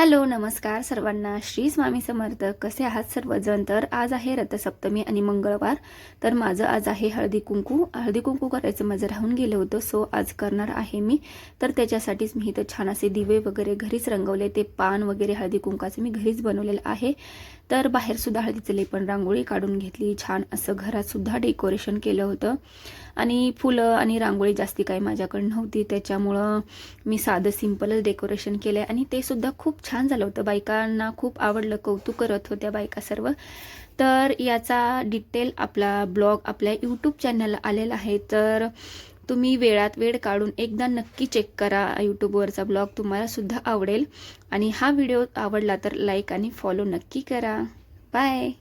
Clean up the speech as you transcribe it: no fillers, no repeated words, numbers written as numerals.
Hello नमस्कार सर्वांना, श्री स्वामी समर्थ. कसे आहात सर्वजण? तर आज आहे रथसप्तमी आणि मंगळवार. तर माझं आज आहे हळदी कुंकू करायचं माझं राहून गेलं होतं, सो आज करणार आहे मी. तर त्याच्यासाठीच मी इथं छान असे दिवे वगैरे घरीच रंगवले. ते पान वगैरे हळदी कुंकाचं मी घरीच बनवलेलं आहे. तर बाहेर सुद्धा हळदीचं लेपन रांगोळी काढून घेतली. छान असं घरात सुद्धा डेकोरेशन केलं होतं आणि फुलं आणि रांगोळी जास्ती काही माझ्याकडे नव्हती, त्याच्यामुळं मी साधं सिंपलच डेकोरेशन केलं आणि ते सुद्धा खूप छान झालं होतं. बायकांना खूप आवडलं, कौतुक करत होत्या बायका सर्व. तर याचा डिटेल आपला ब्लॉग आपल्या यूट्यूब चॅनलला आलेला आहे, तर तुम्ही वेळात वेळ काढून एकदा नक्की चेक करा. यूट्यूबवरचा ब्लॉग तुम्हाला सुद्धा आवडेल. आणि हा व्हिडिओ आवडला तर लाईक आणि फॉलो नक्की करा. बाय.